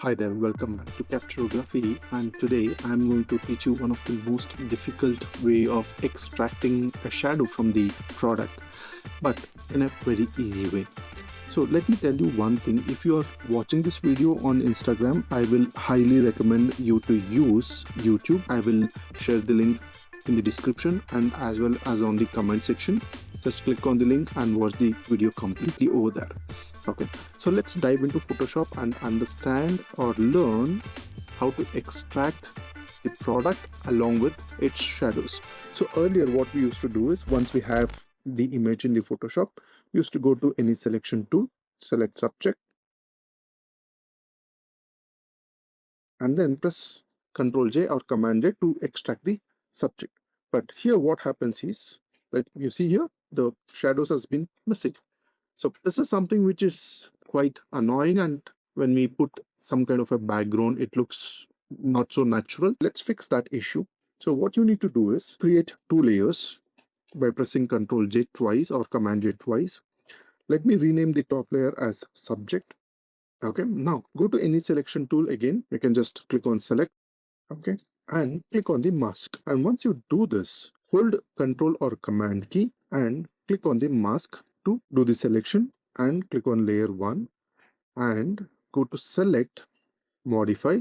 Hi there, welcome back to Capturography, and today I'm going to teach you one of the most difficult way of extracting a shadow from the product, but in a very easy way. So let me tell you one thing. If you are watching this video on Instagram, I will highly recommend you to use YouTube. I will share the link in the description and as well as on the comment section. Just click on the link and watch the video completely over there. Okay, so let's dive into Photoshop and understand or learn how to extract the product along with its shadows. So earlier what we used to do is, once we have the image in the Photoshop, we used to go to any selection tool, select subject, and then press Ctrl J or Command J to extract the subject. But here what happens is that you see here the shadows has been missing. So this is something which is quite annoying, and when we put some kind of a background, it looks not so natural. Let's fix that issue. So what you need to do is create two layers by pressing Ctrl J twice or Command J twice. Let me rename the top layer as subject. Okay, now go to any selection tool again. You can just click on select, okay, and click on the mask. And once you do this, hold Ctrl or Command key and click on the mask to do the selection, and click on layer 1 and go to select, modify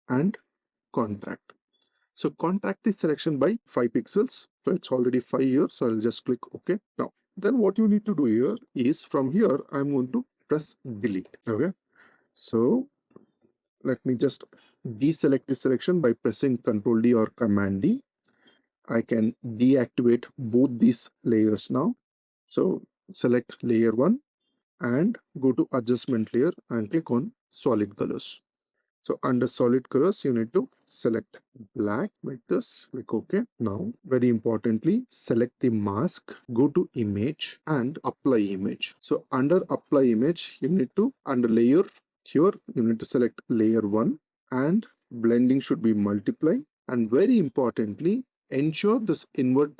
and contract. So contract this selection by 5 pixels. So it's already 5 here, so I'll just click OK. Now then what you need to do here is, from here I'm going to press delete. Okay, so let me just deselect this selection by pressing Ctrl D or Command D. I can deactivate both these layers now. So select layer 1 and go to adjustment layer and click on solid colors. So under solid colors, you need to select black like this, click OK. Now, very importantly, select the mask, go to image and apply image. So under apply image, you need to, under layer, here, you need to select layer 1 and blending should be multiply. And very importantly, ensure this invert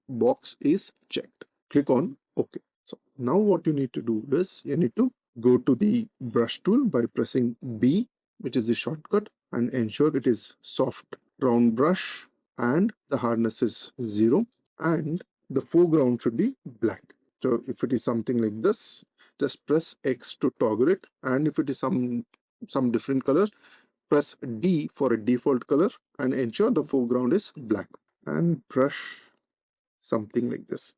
box is checked. Click on OK. So now what you need to do is, you need to go to the brush tool by pressing B, which is the shortcut, and ensure it is soft round brush and the hardness is 0 and the foreground should be black. So if it is something like this, just press X to toggle it, and if it is some different colors, press D for a default color and ensure the foreground is black, and brush something like this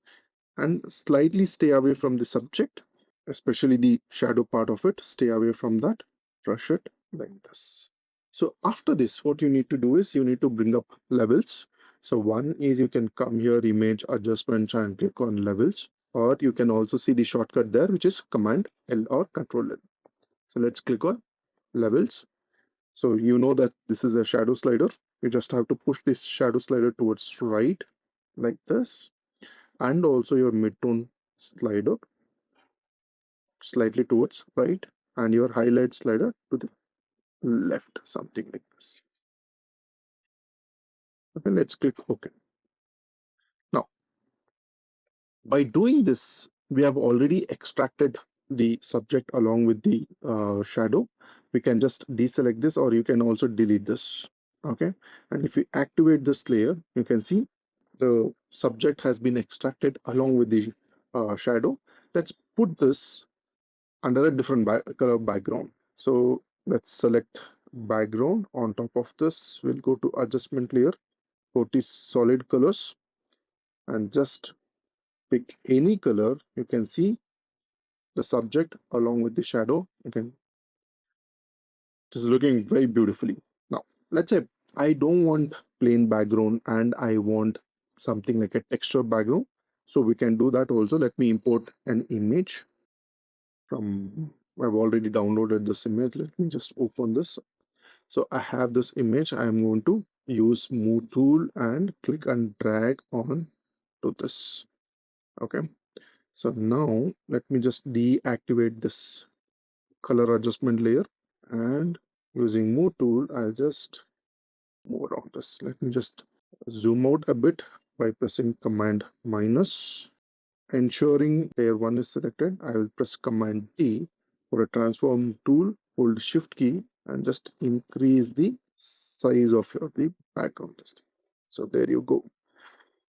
and slightly stay away from the subject, especially the shadow part of it. Stay away from that, brush it like this. So after this, what you need to do is, you need to bring up levels. So one is, you can come here, image adjustments, and click on levels, or you can also see the shortcut there, which is Command L or Control L. So let's click on levels. So you know that this is a shadow slider. You just have to push this shadow slider towards right like this, and also your midtone slider slightly towards right, and your highlight slider to the left, something like this. Okay, let's click OK. Now, by doing this, we have already extracted the subject along with the shadow. We can just deselect this, or you can also delete this. Okay, and if you activate this layer, you can see the subject has been extracted along with the shadow. Let's put this under a different color background. So let's select background. On top of this, we'll go to adjustment layer, go to solid colors, and just pick any color. You can see the subject along with the shadow. It is looking very beautifully. Now let's say I don't want plain background and I want something like a texture background, so we can do that also. Let me import an image from, I've already downloaded this image. Let me just open this. So I have this image. I'm going to use move tool and click and drag on to this. Okay, so now let me just deactivate this color adjustment layer, and using move tool, I'll just move around this. Let me just zoom out a bit by pressing command minus. Ensuring layer 1 is selected, I will press command T. For a transform tool, hold shift key and just increase the size of the background text. So there you go.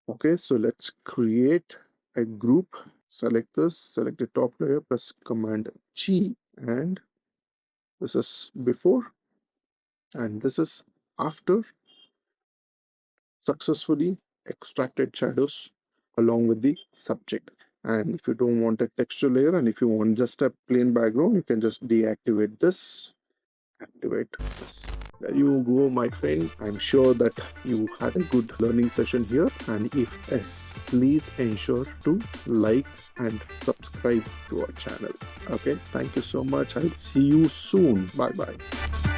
Okay, so let's create a group. Select this, select the top layer, press Command G, and this is before and this is after successfully extracted shadows along with the subject. And if you don't want a texture layer and if you want just a plain background, you can just deactivate this, activate this. There you go, my friend. I'm sure that you had a good learning session here, and if yes, please ensure to like and subscribe to our channel. Okay, thank you so much. I'll see you soon. Bye bye.